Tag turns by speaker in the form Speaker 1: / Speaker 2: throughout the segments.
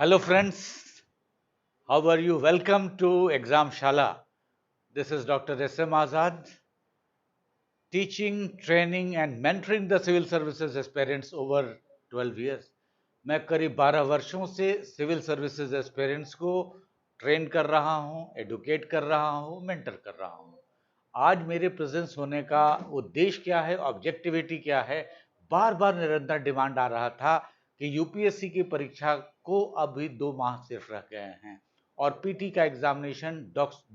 Speaker 1: Hello friends, how are you? Welcome to Exam Shala. This is Dr. S.M. Azad, teaching, training and mentoring the civil services aspirants over 12 years. मैं करीब 12 वर्षों से civil services aspirants को train कर रहा हूं, educate कर रहा हूं, मेंटर कर रहा हूं। आज मेरे प्रेजेंस होने का उद्देश्य क्या है, ऑब्जेक्टिविटी क्या है? बार बार निरंतर डिमांड आ रहा था कि यूपीएससी की परीक्षा को अभी 2 माह सिर्फ रह गए हैं और पीटी का एग्जामिनेशन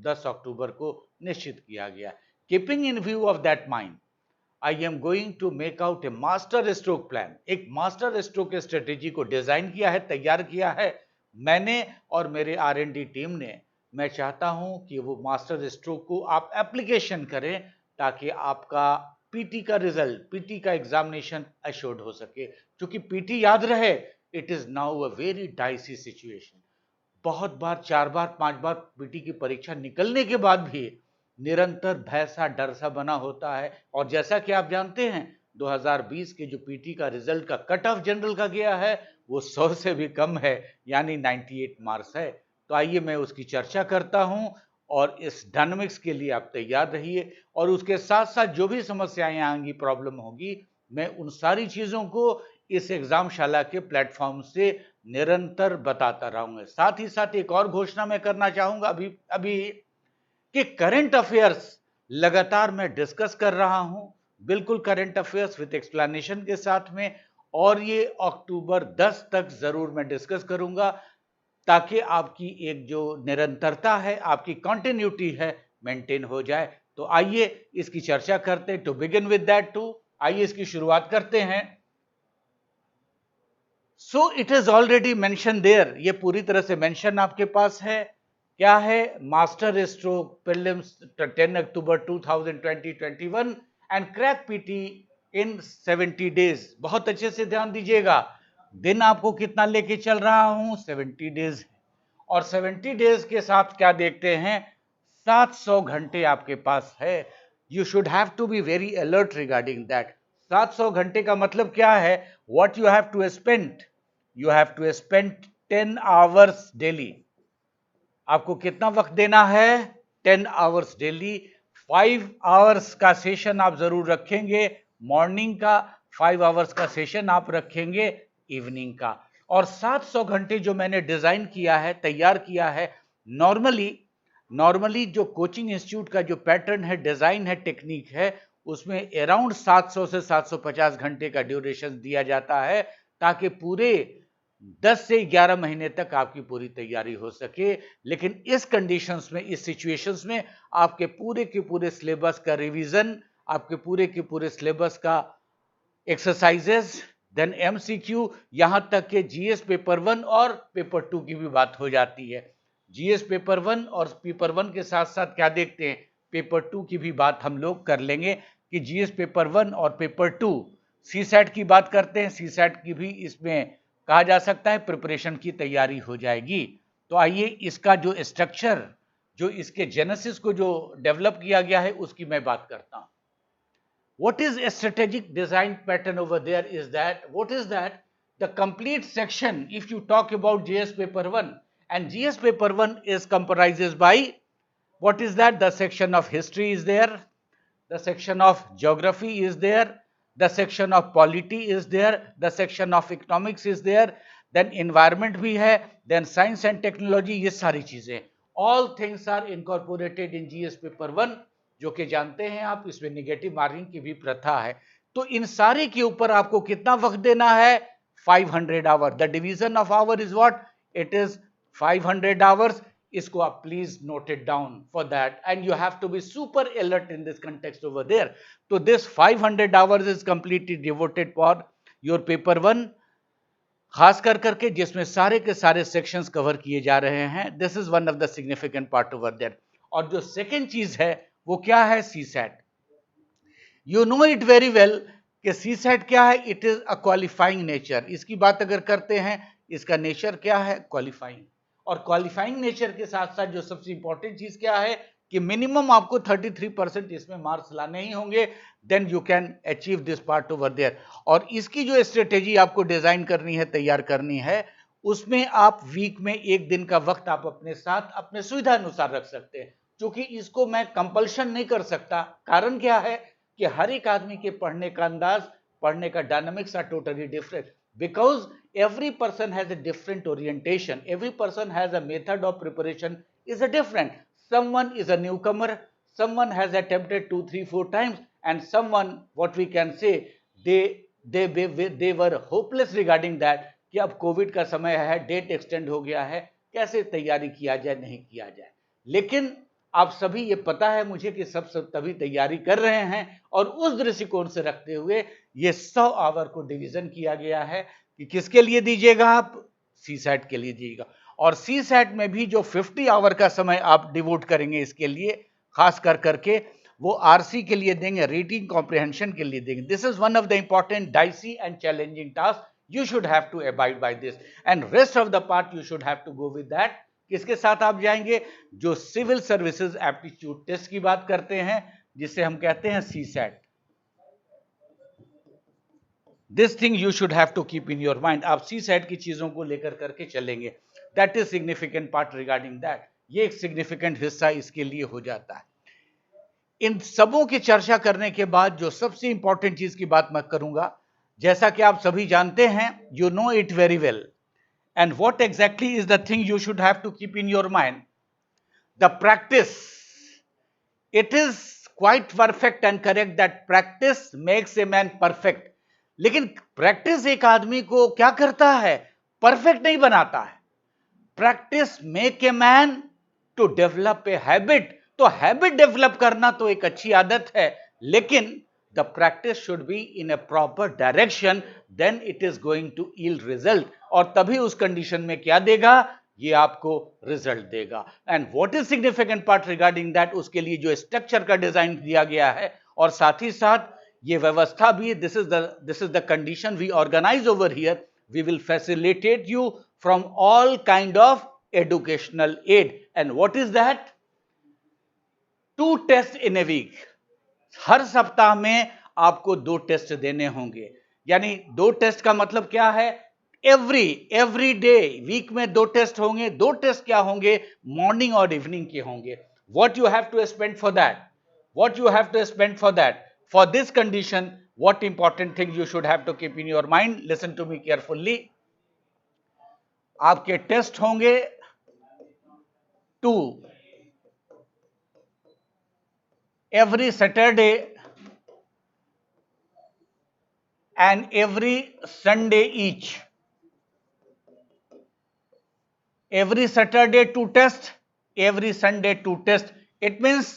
Speaker 1: 10 अक्टूबर को निश्चित किया गया। Keeping in view of that mind, I am going to make out a master stroke plan. एक मास्टर स्ट्रोक स्ट्रेटेजी को डिजाइन किया है, तैयार किया है मैंने और मेरे आर&डी टीम ने। मैं चाहता हूं कि वो मास्टर स्ट्रोक को आप एप्लीकेशन करें ताकि आपका पीटी का रिजल्ट, पीटी का एग्जामिनेशन अश्योर्ड हो सके। क्योंकि पीटी याद रहे, it is now a very dicey situation. बहुत बार, 4 बार 5 बार पीटी की परीक्षा निकलने के बाद भी निरंतर भय सा, डर सा बना होता है। और जैसा कि आप जानते हैं 2020 के जो पीटी का रिजल्ट का कट ऑफ जनरल का गया है वो 100 से भी कम है, यानी 98 मार्क्स है। तो आइए मैं उसकी चर्चा करता हूं और इस डायनामिक्स के लिए आप तैयार रहिए। और उसके साथ साथ जो भी समस्याएं आएंगी, प्रॉब्लम होगी, मैं उन सारी चीजों को इस एग्जाम शाला के प्लेटफॉर्म से निरंतर बताता रहूंगा। साथ ही साथ एक और घोषणा मैं करना चाहूंगा अभी अभी कि करंट अफेयर्स लगातार मैं डिस्कस कर रहा हूं, बिल्कुल करंट अफेयर्स विद एक्सप्लेनेशन के साथ में। और ये अक्टूबर 10 तक जरूर मैं डिस्कस करूंगा ताकि आपकी एक जो निरंतरता है, आपकी कंटिन्यूटी है, मेंटेन हो जाए। तो आइए इसकी चर्चा करते हैं। To begin with that too, आइए इसकी शुरुआत करते हैं। So it is already mention there, ये पूरी तरह से मेंशन आपके पास है। क्या है? Master stroke prelims 10 October 2020-21 and crack PT in 70 days. बहुत अच्छे से ध्यान दीजिएगा, दिन आपको कितना लेके चल रहा हूं, 70 डेज। और 70 डेज के साथ क्या देखते हैं, 700 घंटे आपके पास है। You should have to be very alert regarding that. 700 घंटे का मतलब क्या है? What you have to spend, you have to spend 10 hours daily. आपको कितना वक्त देना है? 10 आवर्स डेली। 5 आवर्स का सेशन आप जरूर रखेंगे मॉर्निंग का, 5 आवर्स का सेशन आप रखेंगे इवनिंग का। और 700 घंटे जो मैंने डिजाइन किया है, तैयार किया है, नॉर्मली जो कोचिंग इंस्टीट्यूट का जो पैटर्न है, डिजाइन है, टेक्निक है, उसमें अराउंड 700 से 750 घंटे का ड्यूरेशन दिया जाता है ताकि पूरे 10 से 11 महीने तक आपकी पूरी तैयारी हो सके। लेकिन इस कंडीशंस में, इस सिचुएशंस में आपके पूरे के पूरे सिलेबस का रिवीजन, आपके पूरे के पूरे सिलेबस का एक्सरसाइजेस, देन एमसीक्यू, यहां तक के जीएस पेपर 1 और पेपर 2 की भी बात हो जाती है। जीएस पेपर 1 और पेपर 1 के साथ साथ क्या देखते हैं, पेपर 2 की भी बात हम लोग कर लेंगे कि जीएस पेपर 1 और पेपर 2, सीसैट की बात करते हैं, सीसैट की भी इसमें कहा जा सकता है प्रिपरेशन की तैयारी हो जाएगी। तो आइए इसका जो स्ट्रक्चर, जो इसके जेनेसिस को जो डेवलप किया गया है, उसकी मैं बात करता हूं। What is a strategic design pattern over there is that, what is that? The complete section, if you talk about GS paper 1, and GS paper 1 is comprises by, what is that? The section of history is there, the section of geography is there, the section of polity is there, the section of economics is there, then environment भी है, then science and technology, ये सारी चीजें, all things are incorporated in GS paper 1, जो कि जानते हैं आप, इसमें निगेटिव मार्किंग की भी प्रथा है। तो इन सारे के ऊपर आपको कितना वक्त देना है? 500 hour. The division of hour is what? It is 500 hours. इसको आप please note it down for that, and you have to be super alert in this context over there. तो this 500 hours is completely devoted for your paper 1, खास कर करके जिसमें सारे के सारे सेक्शंस कवर किए जा रहे हैं। This is one of the significant part over there. और जो सेकेंड चीज है वो क्या है? CSAT. You know it very well कि सीसैट क्या है? It is a qualifying nature. इसकी बात अगर करते हैं, इसका नेचर क्या है? क्वालिफाइंग। और क्वालिफाइंग नेचर के साथ साथ जो सबसे इंपॉर्टेंट चीज क्या है कि मिनिमम आपको 33% इसमें मार्क्स लाने ही होंगे, then you can achieve this part over there. और इसकी जो स्ट्रेटेजी आपको डिजाइन करनी है, तैयार करनी है, उसमें आप वीक में एक दिन का वक्त आप अपने साथ अपने सुविधा अनुसार रख सकते हैं। क्योंकि इसको मैं कंपल्शन नहीं कर सकता। कारण क्या है कि हर एक आदमी के पढ़ने का अंदाज, पढ़ने का dynamics are totally different, because every person has a different orientation, every person has a method of preparation is a different. Someone is a newcomer, someone has attempted 2 3 4 times, and someone, what we can say, they were hopeless regarding that कि अब Covid का समय है, date extend हो गया है, कैसे तैयारी किया जाए, नहीं किया जाए। लेकिन आप सभी, ये पता है मुझे कि सब तभी तैयारी कर रहे हैं, और उस दृष्टिकोण से रखते हुए ये 100 आवर को डिवीजन किया गया है कि किसके लिए दीजिएगा, आप सी सैट के लिए दीजिएगा। और सी सैट में भी जो 50 आवर का समय आप डिवोट करेंगे इसके लिए, खास कर करके वो आरसी के लिए देंगे, रीडिंग कॉम्प्रिहेंशन के लिए देंगे। This is one of the important dicey and challenging task, you should have to abide by this, and rest of the part you should have to go with that। किसके साथ आप जाएंगे, जो civil services aptitude test की बात करते हैं, जिसे हम कहते हैं CSAT. This thing you should have to keep in your mind. आप सी सैट की चीजों को लेकर करके चलेंगे, that is significant part regarding that. ये एक सिग्निफिकेंट हिस्सा इसके लिए हो जाता है। इन सबों की चर्चा करने के बाद जो सबसे इंपॉर्टेंट चीज की बात मैं करूंगा, जैसा कि आप सभी जानते हैं, you know it very well, and what exactly is the thing you should have to keep in your mind, the practice. It is quite perfect and correct that practice makes a man perfect. लेकिन practice एक आदमी को क्या करता है, perfect नहीं बनाता है। Practice make a man to develop a habit. तो हैबिट डेवलप करना तो एक अच्छी आदत है, लेकिन the practice should be in a proper direction, then it is going to yield result. और तभी उस कंडीशन में क्या देगा, ये आपको रिजल्ट देगा। And what is significant part regarding that, उसके लिए जो स्ट्रक्चर का डिजाइन दिया गया है, और साथ ही साथ ये व्यवस्था भी, this is the condition we organize over here. We will facilitate you from all kind of educational aid. And what is that? 2 tests in a week। हर सप्ताह में आपको 2 टेस्ट देने होंगे। यानी 2 टेस्ट का मतलब क्या है, एवरी डे वीक में 2 टेस्ट होंगे। 2 टेस्ट क्या होंगे, मॉर्निंग और इवनिंग के होंगे। What you have to spend for that, what you have to spend for that, for this condition, what important thing you should have to keep in your mind, listen to me carefully. आपके test होंगे 2 every Saturday and every Sunday each. Every Saturday 2 test, every Sunday 2 test. It means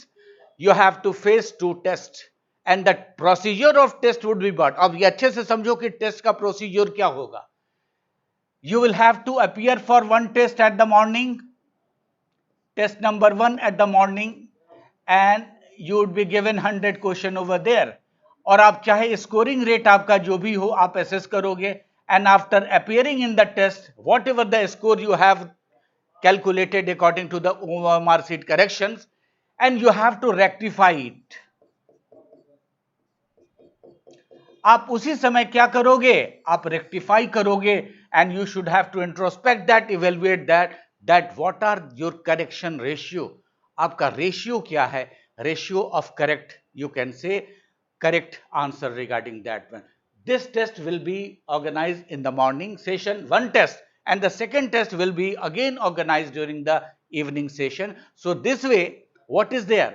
Speaker 1: you have to face 2 test, and the procedure of test would be what. अब ये अच्छे से समझो कि test का procedure क्या होगा। You will have to appear for 1 test at the morning, test number 1 at the morning, and you would be given 100 question over there। और आप चाहे स्कोरिंग रेट आपका जो भी हो, आप असेस करोगे, and after appearing in the test, whatever the score you have calculated according to the OMR sheet corrections, and you have to rectify it। आप उसी समय क्या करोगे, आप रेक्टिफाई करोगे, and you should have to introspect that, evaluate that what are your correction ratio. आपका ratio क्या है, ratio of correct, you can say correct answer regarding that one. This test will be organized in the morning session, 1 test, and the second test will be again organized during the evening session। So this way, what is there,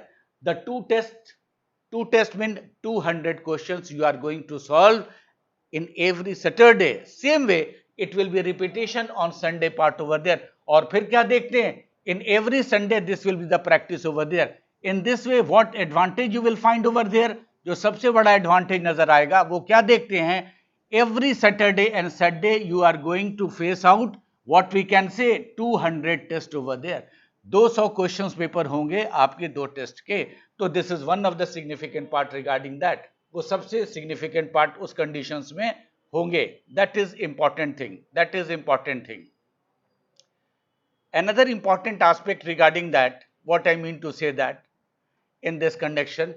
Speaker 1: the 2 tests mean 200 questions you are going to solve in every Saturday। Same way it will be repetition on Sunday part over there। और फिर क्या देखते हैं, in every Sunday this will be the practice over there। In this way what advantage you will find over there, जो सबसे बड़ा advantage नजर आएगा वो क्या देखते हैं, every Saturday and Sunday you are going to face out what we can say 200 test over there। 200 questions paper होंगे आपके 2 टेस्ट के। तो this is one of the significant part regarding that, वो सबसे सिग्निफिकेंट पार्ट उस conditions में होंगे। That is important thing, that is important thing. Another important aspect regarding that, what I mean to say that in this connection,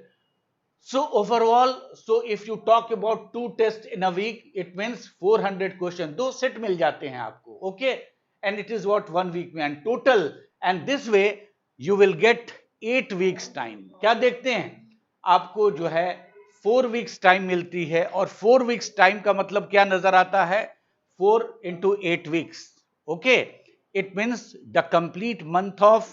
Speaker 1: so overall, so if you talk about 2 tests in a week, it means 400 question, 2 set मिल जाते हैं आपको, okay, and it is what 1 week में and total, and this way you will get 8 weeks time. क्या देखते हैं, आपको जो है 4 weeks time मिलती है, और 4 weeks time का मतलब क्या नजर आता है, 4 into 8 weeks, okay, it means the complete month of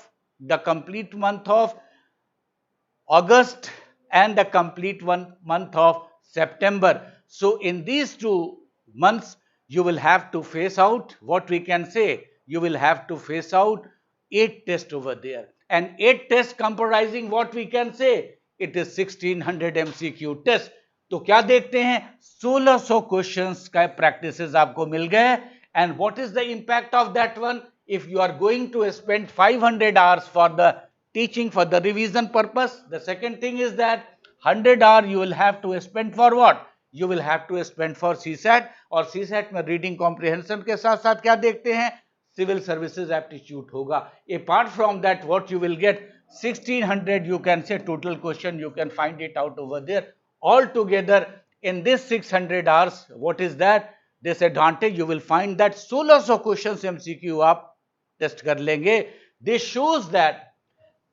Speaker 1: August and the complete month of September. So in these 2 months, you will have to face out, what we can say, you will have to face out 8 tests over there. And 8 tests comprising what we can say, it is 1600 MCQ test. तो क्या देखते हैं, 1600 questions का practices आपको मिल गए. And what is the impact of that one? If you are going to spend 500 hours for the teaching, for the revision purpose, the second thing is that 100 hour you will have to spend for what? You will have to spend for CSAT, और CSAT में reading comprehension के साथ साथ क्या देखते हैं, civil services aptitude होगा. Apart from that what you will get 1600, you can say total question, you can find it out over there. All together in this 600 hours, what is that disadvantage? You will find that 1600 questions MCQ आप test कर लेंगे. This shows that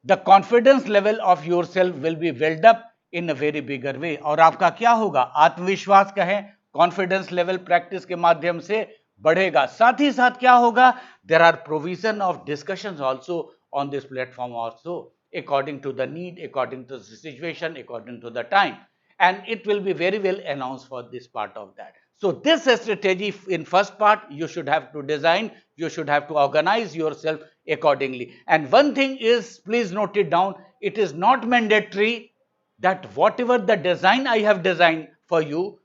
Speaker 1: the confidence level of yourself will be built up in a very bigger way. और आपका क्या होगा, आत्मविश्वास कहें, confidence level practice के माध्यम से बढ़ेगा. साथ ही साथ क्या होगा, there are provision of discussions also on this platform also, according to the need, according to the situation, according to the time, and it will be very well announced for this part of that. So this strategy in first part you should have to design, you should have to organize yourself accordingly. And one thing is, please note it down, it is not mandatory that whatever the design I have designed for you,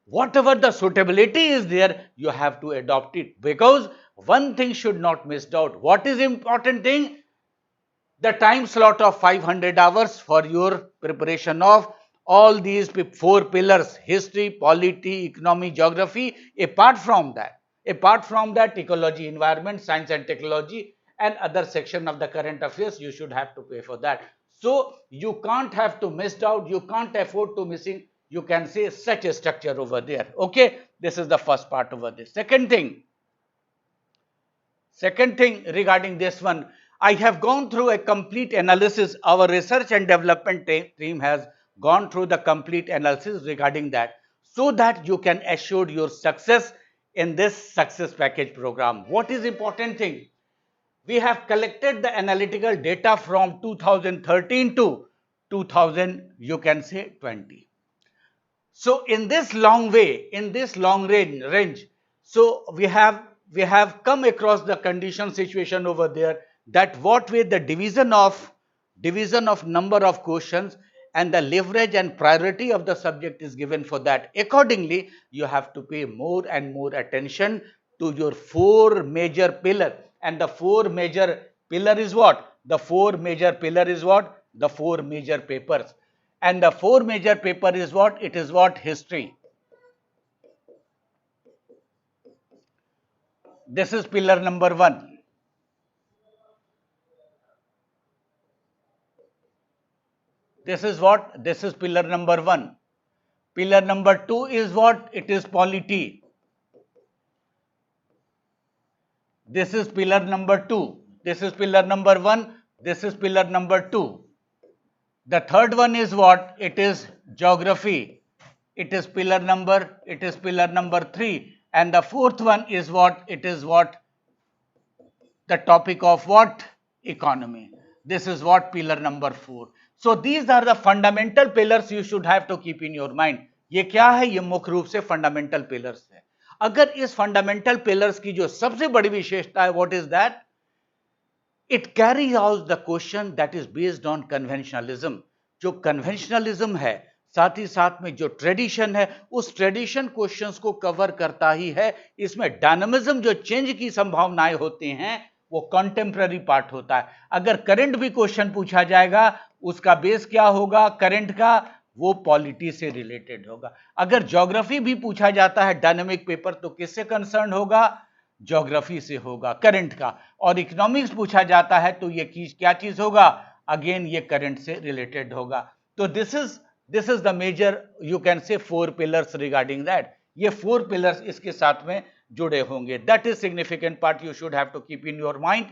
Speaker 1: whatever the suitability is there, you have to adopt it, because one thing should not miss out. What is important thing? The time slot of 500 hours for your preparation of all these 4 pillars: history, polity, economy, geography. Apart from that, ecology, environment, science and technology, and other section of the current affairs, you should have to pay for that. So you can't have to miss out, you can't afford to missing, you can say, such a structure over there. Okay, this is the first part over this. Second thing regarding this one, I have gone through a complete analysis. Our research and development team has gone through the complete analysis regarding that, so that you can assure your success in this success package program. What is important thing? We have collected the analytical data from 2013 to 2000, you can say 20. So in this long way, in this long range, so we have come across the condition situation over there, that what way the division of number of questions and the leverage and priority of the subject is given for that. Accordingly, you have to pay more and more attention to your 4 major pillar. And the 4 major pillar is what? The 4 major pillar is what? The 4 major papers. And the 4 major paper is what? It is what? History. This is pillar number 1. This is what? This is pillar number 1. Pillar number 2 is what? It is polity. This is pillar number 2. This is pillar number 1. This is pillar number 2. The third one is what? It is geography. It is pillar number 3. And the fourth one is what? It is what? The topic of what? Economy. This is what? Pillar number 4. So these are the fundamental pillars you should have to keep in your mind. ये क्या है? ये मुख्य रूप से fundamental pillars है. अगर इस फंडामेंटल पिलर्स की जो सबसे बड़ी विशेषता है, what is that? It carries out the question that is based on conventionalism. जो कन्वेंशनलिज्म है, साथ ही साथ में जो ट्रेडिशन है, उस ट्रेडिशन क्वेश्चंस को कवर करता ही है. इसमें डायनामिज्म, जो चेंज की संभावनाएं होती हैं, वो कंटेम्पररी पार्ट होता है. अगर करंट भी क्वेश्चन पूछा जाएगा, उसका बेस क्या होगा करंट का? वो पॉलिटी से रिलेटेड होगा. अगर ज्योग्राफी भी पूछा जाता है डायनामिक पेपर, तो किससे कंसर्न होगा? ज्योग्राफी से होगा, करंट का. और इकोनॉमिक्स पूछा जाता है तो ये क्या चीज होगा? अगेन ये करंट से रिलेटेड होगा. तो this is the major, you can say 4 pillars regarding that. ये 4 पिलर्स इसके साथ में जुड़े होंगे. That is significant part you should have to keep in your mind.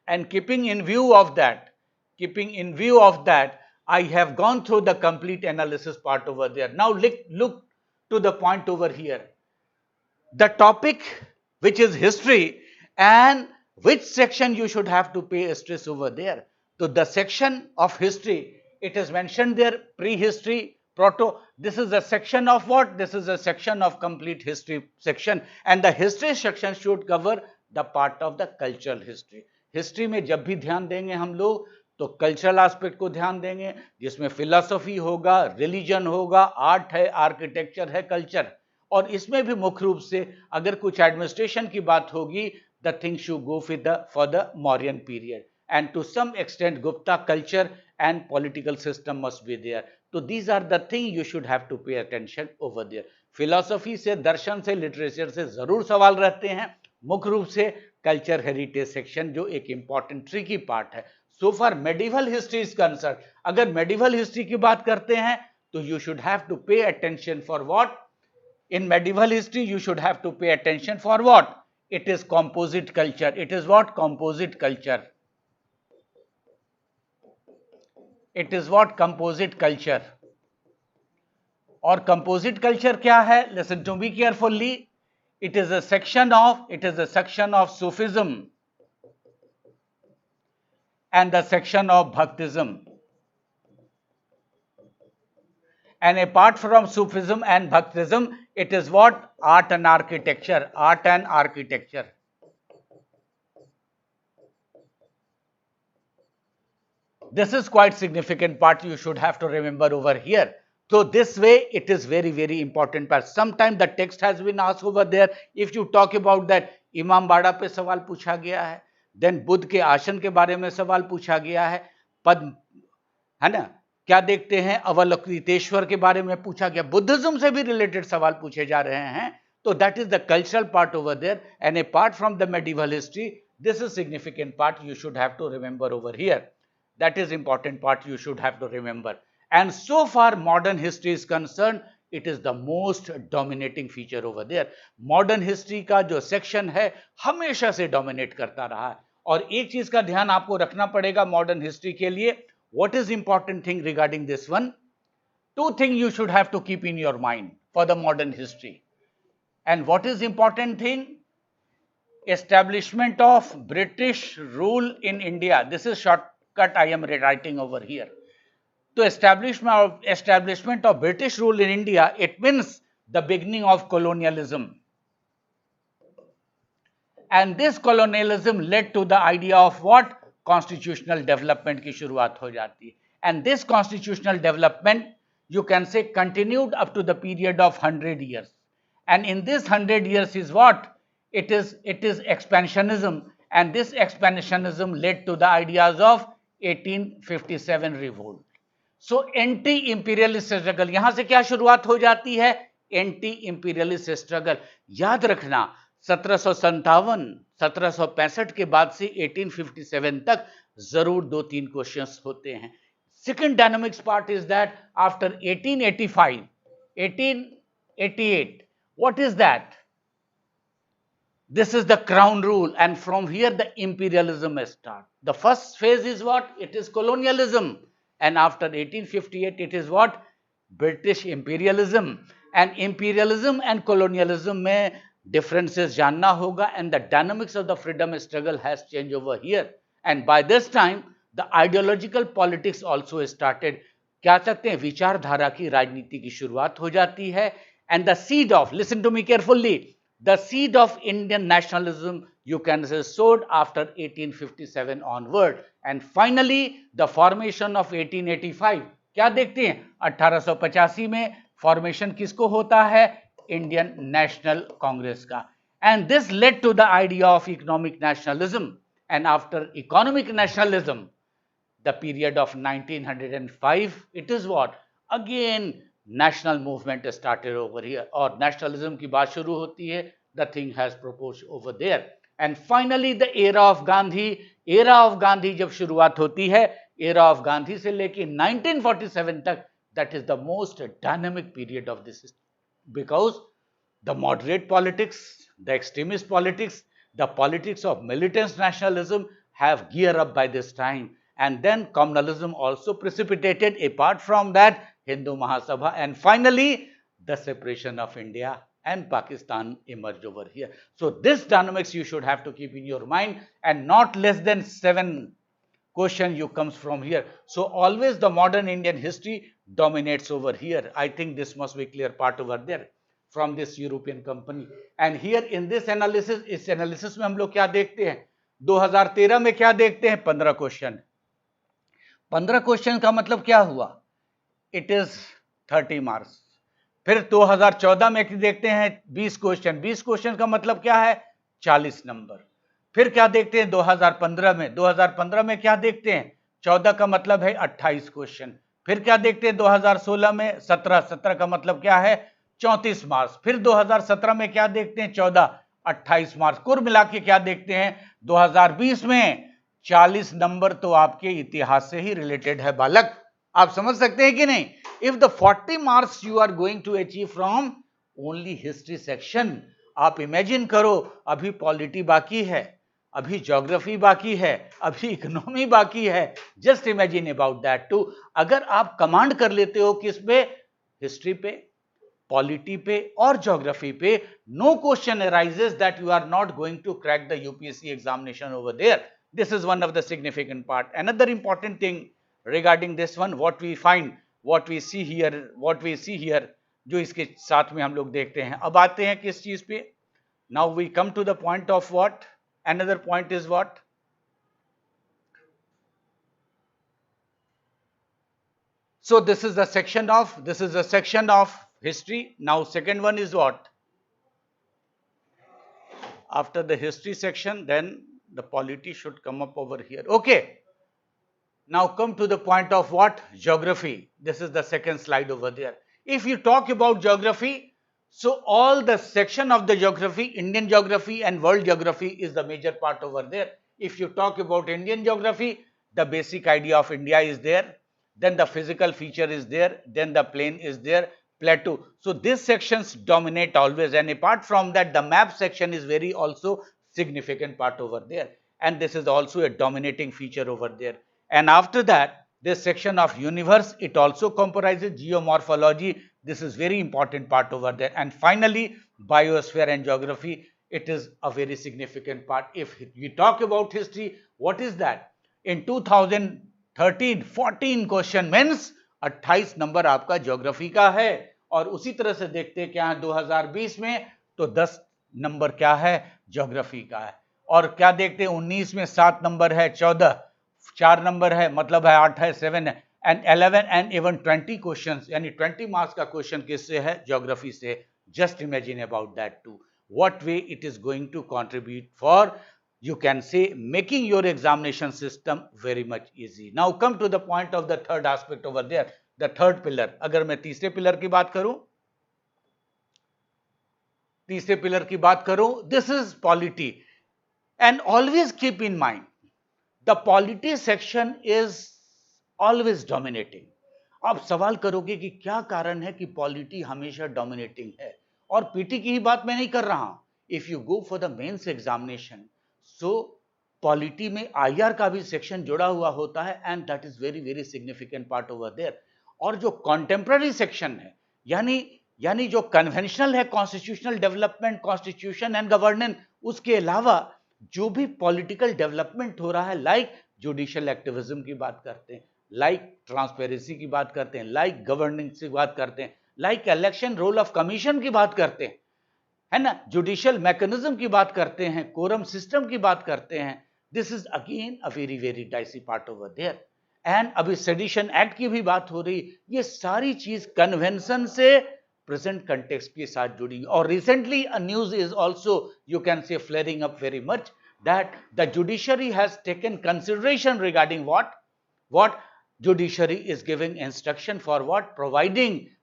Speaker 1: And keeping in view of that, I have gone through the complete analysis part over there. Now look to the point over here. The topic, which is history, and which section you should have to pay stress over there. So the section of history, it is mentioned there, prehistory, proto. This is a section of what? This is a section of complete history section, and the history section should cover the part of the cultural history. History में जब भी ध्यान देंगे हम लोग तो cultural aspect को ध्यान देंगे, जिसमें फिलॉसफी होगा, रिलीजन होगा, आर्ट है, आर्किटेक्चर है, कल्चर. और इसमें भी मुख्य रूप से अगर कुछ एडमिनिस्ट्रेशन की बात होगी, the things should go for the Mauryan period, and to some extent Gupta culture and political system must be there. तो these are the thing you should have to pay attention over there. Philosophy से, दर्शन से, literature से जरूर सवाल रहते हैं, मुख्य रूप से कल्चर हेरिटेज सेक्शन जो एक इंपॉर्टेंट ट्रिकी पार्ट है. So for medieval history is concern, अगर मेडिवल हिस्ट्री की बात करते हैं तो you should have to pay attention for what? In medieval history, you should have to pay attention for what? It is composite culture. It is what? Composite culture. It is what? Composite culture. और composite culture क्या है? Listen to me carefully. It is a section of Sufism and the section of Bhaktism. And apart from Sufism and Bhaktism, it is what? Art and architecture. Art and architecture. This is quite significant part you should have to remember over here. So this way it is very, very important part. Sometimes the text has been asked over there. If you talk about that, इमाम बाड़ा पे सवाल पूछा गया है, then Buddha के आसन के बारे में सवाल पूछा गया है, पद्म है ना, क्या देखते हैं, अवलोकितेश्वर के बारे में पूछा गया, बुद्धिज्म से भी रिलेटेड सवाल पूछे जा रहे हैं. तो that is the cultural part over there. And apart from the medieval history, this is significant part you should have to remember over here. That is important part you should have to remember. And so far modern history is concern, it is the most dominating feature over there. Modern history का जो section है हमेशा से dominate करता रहा है. और एक चीज का ध्यान आपको रखना पड़ेगा मॉडर्न हिस्ट्री के लिए. What is important thing regarding this one? Two things you should have to keep in your mind for the modern history. And what is important thing? Establishment of British rule in India. This is shortcut I am writing over here. So establishment of British rule in India, it means the beginning of colonialism. And this colonialism led to the idea of what? Constitutional development की शुरुआत हो जाती है. And this constitutional development you can say continued up to the period of 100 years. And in this 100 years is what? It is expansionism, and this expansionism led to the ideas of 1857 revolt. So anti imperialist struggle, यहां से क्या शुरुआत हो जाती है? Anti imperialist struggle. याद रखना 1765 के बाद से 1857 तक जरूर 2-3 क्वेश्चंस होते हैं. Second dynamics part is that after 1885, 1888, what is that? This is the crown rule, and from here the imperialism starts. The first phase is what? It is colonialism, and after 1858 it is what? British imperialism. And imperialism and colonialism में differences जानना होगा, and the dynamics of the freedom struggle has changed over here. And by this time the ideological politics also started. क्या सकते हैं, विचारधारा की राजनीति की शुरुआत हो जाती है. And the seed of, listen to me carefully, the seed of Indian nationalism you can say sowed after 1857 onward. And finally the formation of 1885. क्या देखते हैं, 1885 में फॉर्मेशन किसको होता है? इंडियन नेशनल कांग्रेस का. And this led to the idea of economic nationalism. And after economic nationalism the period of 1905, it is what? Again national movement started over here, और nationalism की बात शुरू होती है. The thing has proposed over there. And finally the era of Gandhi. era of Gandhi जब शुरुआत होती है, era of Gandhi से लेके 1947 तक, that is the most dynamic period of this, because the moderate politics, the extremist politics, the politics of militant nationalism have geared up by this time. And then communalism also precipitated, apart from that, Hindu Mahasabha, and finally, the separation of India and Pakistan emerged over here. So this dynamics you should have to keep in your mind, and not less than 7 question you comes from here. So always the modern Indian history dominates over here. I think this must be clear part over there from this European company. And here in this analysis, इस analysis में हम लोग क्या देखते हैं, 2013 में क्या देखते हैं, 15 क्वेश्चन। 15 क्वेश्चन का मतलब क्या हुआ, इट इज 30 मार्क्स। फिर 2014 में देखते हैं 20 क्वेश्चन, 20 क्वेश्चन का मतलब क्या है, 40 नंबर। फिर क्या देखते हैं 2015 में, 2015 में क्या देखते हैं, 14 का मतलब है 28 क्वेश्चन। फिर क्या देखते हैं 2016 में 17, 17 का मतलब क्या है, 34 मार्क्स। फिर 2017 में क्या देखते हैं, 14, 28 मार्क्स। कुल मिला के क्या देखते हैं 2020 में 40 नंबर तो आपके इतिहास से ही रिलेटेड है बालक। आप समझ सकते हैं कि नहीं। If the 40 marks you are going to achieve from only history section, आप इमेजिन करो, अभी पॉलिटी बाकी है, अभी ज्योग्राफी बाकी है, अभी इकोनॉमी बाकी है। Just imagine about that too. अगर आप कमांड कर लेते हो किस पे, हिस्ट्री पे, पॉलिटी पे और ज्योग्राफी पे, no question arises that you are not going to crack the UPSC examination over there. This is one of the significant part. Another important thing regarding this one, what we find, what we see here, जो इसके साथ में हम लोग देखते हैं। अब आते हैं किस चीज पे, now we come to the point of what, another point is what, so this is the section of history. Now second one is what, after the history section then the polity should come up over here. Okay, now come to the point of what, geography. This is the second slide over there. If you talk about geography, so all the section of the geography, Indian geography and world geography is the major part over there. If you talk about Indian geography, the basic idea of India is there, then the physical feature is there, then the plain is there, plateau. So these sections dominate always, and apart from that the map section is very also significant part over there, and this is also a dominating feature over there. And after that, this section of universe, it also comprises geomorphology. This is very important part over there. And finally, biosphere and geography, it is a very significant part. If we talk about history, what is that? In 2013, 14 question means 28 number आपका geography का है। और उसी तरह से देखते हैं क्या है 2020 में, तो 10 नंबर क्या है, ज्योग्राफी का है। और क्या देखते हैं 19 में 7 नंबर है, 14 4 नंबर है, मतलब है 8 है, 7 है, एंड 11 एंड इवन 20 क्वेश्चंस, यानी 20 मार्क्स का क्वेश्चन किससे है, ज्योग्राफी से। Just imagine about that too, what way it is going to contribute for, you can say, making your examination system very much easy. Now come to the point of the third aspect over there, the third pillar. अगर मैं तीसरे pillar की बात करूं, this is polity. And always keep in mind, the polity section is always dominating. आप सवाल करोगे कि क्या कारण है कि पॉलिटी हमेशा डोमिनेटिंग है, और पीटी की ही बात मैं नहीं कर रहा हूं। If you go for the mains examination, so polity में आईआर का भी सेक्शन जुड़ा हुआ होता है, and that is very very significant part over there. और जो कॉन्टेम्प्ररी सेक्शन है, यानी जो कन्वेंशनल है, constitutional development, constitution and governance, उसके अलावा जो भी पॉलिटिकल डेवलपमेंट हो रहा है, लाइक जुडिशियल एक्टिविज्म की बात करते हैं, लाइक ट्रांसपेरेंसी की बात करते हैं, लाइक गवर्नेंस की बात करते हैं, like election role of commission की बात करते हैं, है ना, जुडिशियल मैकेनिज्म की बात करते हैं, कोरम सिस्टम की बात करते हैं। This is again a very very dicey part over there. And अभी सेडिशन एक्ट की भी बात हो रही, ये सारी चीज कन्वेंशन से प्रेजेंट कंटेक्स्ट के साथ जुड़ी। और recently a news is also, you can से, flaring up very much, that the judiciary has taken consideration regarding what judiciary is giving instruction for what,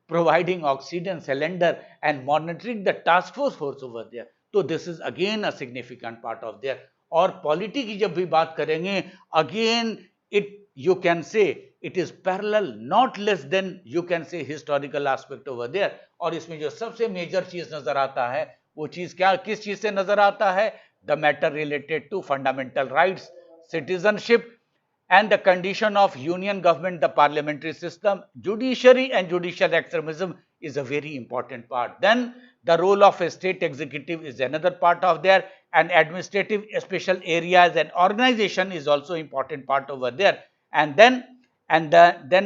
Speaker 1: providing oxygen cylinder and monitoring the task force over there. So this is again a significant part of there. और polity की जब भी बात करेंगे, again it, you can say, it is parallel, not less than you can say historical aspect over there. और इसमें जो सबसे मेजर चीज नजर आता है वो चीज क्या, किस चीज से नजर आता है? The matter related to fundamental rights, citizenship, and the condition of union government, the parliamentary system, judiciary and judicial extremism is a very important part. Then the role of a state executive is another part of there, and administrative special areas and organization is also important part over there. And then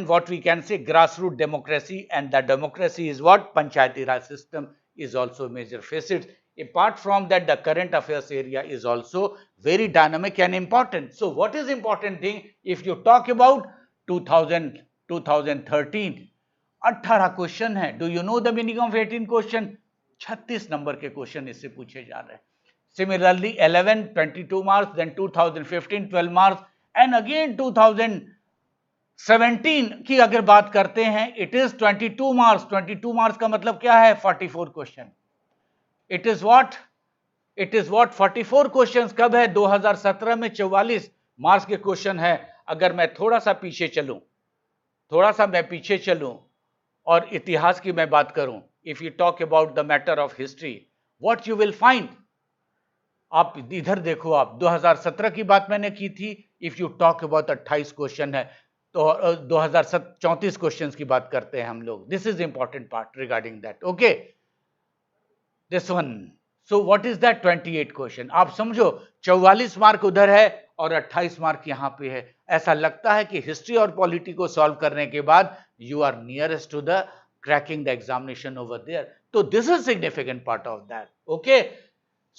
Speaker 1: what we can say, grassroots democracy, and the democracy is what? Panchayati Raj system is also a major facet. Apart from that, the current affairs area is also very dynamic and important. So what is important thing if you talk about 2013, 18 question है. Do you know the meaning of 18 question? 36 number के question इससे पूछे जा रहे हैं. Similarly 11 22 marks, then 2015 12 marks, and again 2017 की अगर बात करते हैं, it is 22 marks. 22 marks का मतलब क्या है? 44 question. It is what? It is what? 44 questions कब है? 2017 में 44 मार्क्स के क्वेश्चन है. अगर मैं थोड़ा सा मैं पीछे चलूं और इतिहास की मैं बात करूं, if you talk about the matter of history, what you will find. आप इधर देखो, आप 2017 की बात मैंने की थी. If you talk about 28 question है, तो 34 क्वेश्चंस की बात करते हैं हम लोग. This is important part regarding that. Okay, this one. So what is that? 28 question. आप समझो 44 मार्क उधर है और 28 मार्क यहां पे है. ऐसा लगता है कि हिस्ट्री और पॉलिटी को सॉल्व करने के बाद you are nearest to the cracking the examination over there. तो this is significant part of that. Okay,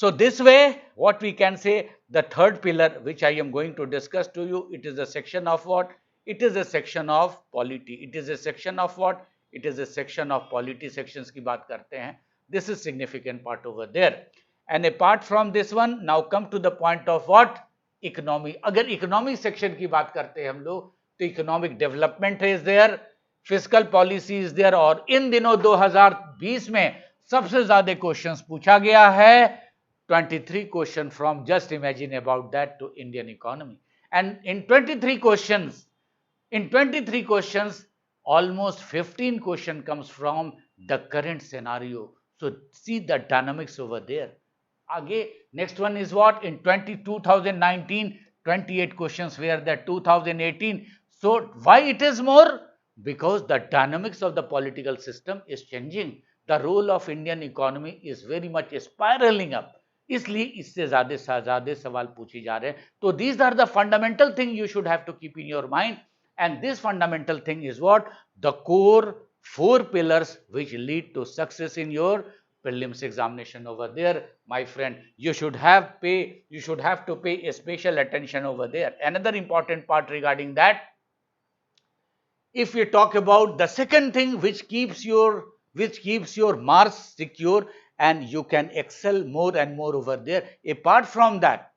Speaker 1: so this way what we can say, the third pillar which I am going to discuss to you, it is a section of what? It is a section of polity. It is a section of what? It is a section of polity. sections की बात करते हैं. This is significant part over there. And apart from this one, now come to the point of what? Economy. अगर economic section की बात करते हैं हम लोग, तो economic development is there, fiscal policy is there, और इन दिनों 2020 में सबसे ज्यादा क्वेश्चंस पूछा गया है. 23 question from, just imagine about that, to Indian economy. And in 23 questions, almost 15 question comes from the current scenario. So see the dynamics over there. Again, next one is what? In 2019, 28 questions were there. 2018. So why it is more? Because the dynamics of the political system is changing. The role of Indian economy is very much spiraling up. इसलिए इससे ज्यादा सवाल पूछे जा रहे हैं. तो these are the fundamental thing you should have to keep in your mind. And this fundamental thing is what? The core 4 pillars which lead to success in your prelims examination over there. My friend, you should have to pay a special attention over there. Another important part regarding that, if we talk about the second thing which keeps your marks secure, and you can excel more and more over there. Apart from that,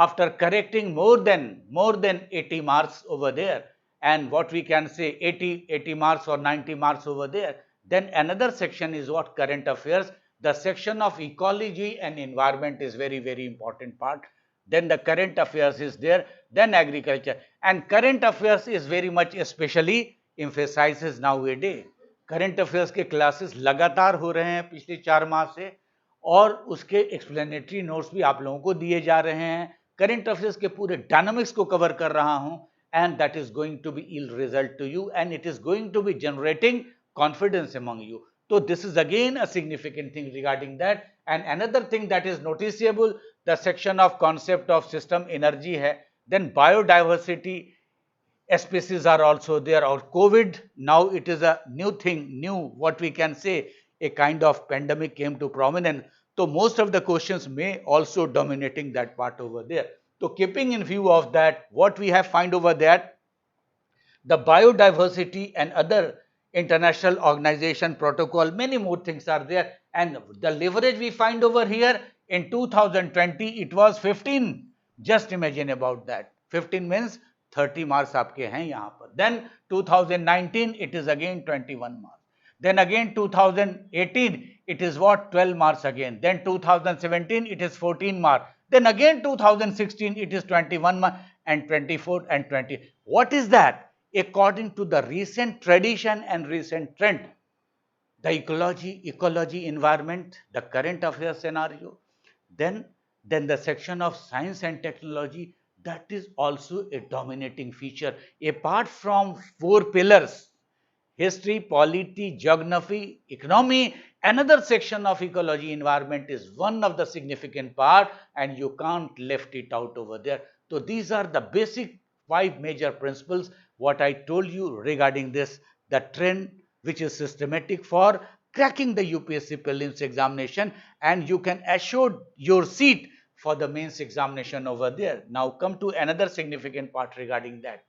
Speaker 1: after correcting more than 80 marks over there, and what we can say 80 marks or 90 marks over there, then another section is what? Current affairs. The section of ecology and environment is very, very important part. Then the current affairs is there, then agriculture. And current affairs is very much especially emphasizes nowadays. Current affairs के classes लगातार हो रहे हैं पिछले 4 माह से, और उसके एक्सप्लेनेटरी नोट्स भी आप लोगों को दिए जा रहे हैं. करंट अफेयर्स के पूरे डायनामिक्स को कवर कर रहा हूं, and that is going to be yield result to you, and it is going to be generating confidence among you. तो this is again a significant thing regarding that. And another thing that is noticeable, the section of concept of system energy है. Then biodiversity species are also there, or COVID. Now it is a new thing, what we can say, a kind of pandemic came to prominence. So most of the questions may also dominating that part over there. So keeping in view of that, what we have find over that, the biodiversity and other international organization protocol, many more things are there. And the leverage we find over here in 2020, it was 15. Just imagine about that. 15 means 30 marks आपके हैं यहां पर. Then 2019 it is again 21 marks. Then again 2018 it is what? 12 marks again. Then 2017 it is 14 marks. Then again 2016 it is 21 marks. and 24 and 20. What is that? According to the recent tradition and recent trend, the ecology, environment, the current affairs scenario, then the section of science and technology, that is also a dominating feature. Apart from four pillars, history, polity, geography, economy, another section of ecology environment is one of the significant part, and you can't left it out over there. So these are the basic five major principles what I told you regarding this, the trend which is systematic for cracking the UPSC prelims examination, and you can assure your seat for the mains examination over there. Now come to another significant part regarding that.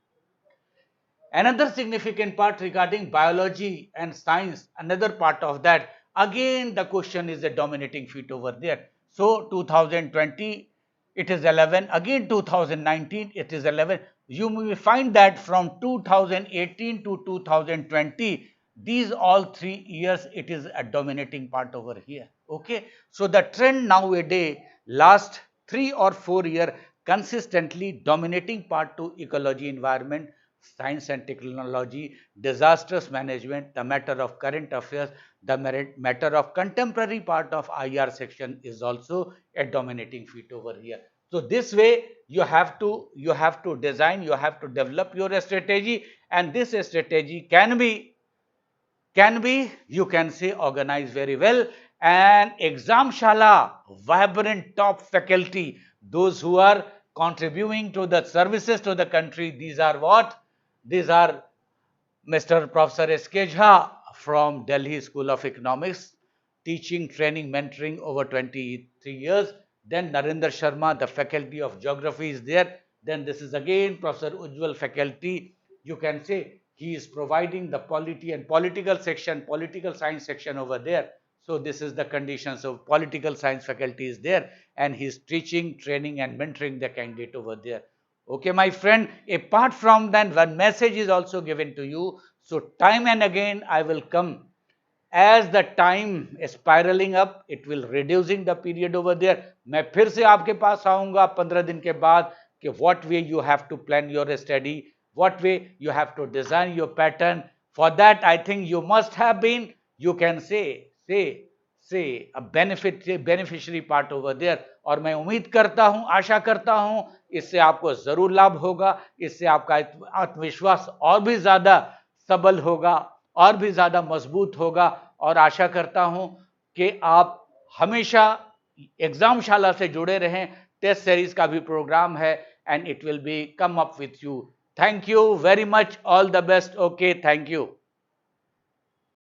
Speaker 1: Another significant part regarding biology and science, another part of that, again the question is a dominating feat over there. So 2020 it is 11, again 2019 it is 11. You will find that from 2018 to 2020, these all 3 years it is a dominating part over here. Okay, so the trend nowadays last 3 or 4 years consistently dominating part to ecology environment, science and technology, disasters management, the matter of current affairs, the matter of contemporary part of IR section is also a dominating feat over here. So this way you have to design, you have to develop your strategy, and this strategy can be you can say organized very well. And exam shala, vibrant top faculty, those who are contributing to the services to the country, these are what? These are Mr. Professor S.K. Jha from Delhi School of Economics, teaching, training, mentoring over 23 years. Then Narendra Sharma, the faculty of geography is there. Then this is again Professor Ujjwal faculty. You can say he is providing the polity and political section, political science section over there. So this is the conditions of political science faculty is there, and he is teaching, training and mentoring the candidate over there. Okay, my friend, apart from that, one message is also given to you. So time and again, I will come. As the time is spiraling up, it will reducing the period over there. मैं फिर से आपके पास आऊंगा 15 दिन के बाद कि what way you have to plan your study, what way you have to design your pattern. For that, I think you must have been, you can say a beneficiary part over there. और मैं उम्मीद करता हूं, आशा करता हूं इससे आपको जरूर लाभ होगा, इससे आपका आत्मविश्वास और भी ज्यादा सबल होगा, और भी ज्यादा मजबूत होगा। और आशा करता हूं कि आप हमेशा एग्जाम शाला से जुड़े रहें। टेस्ट सीरीज का भी प्रोग्राम है, and it will be come up with you. Thank you very much, all the best. Okay, thank you.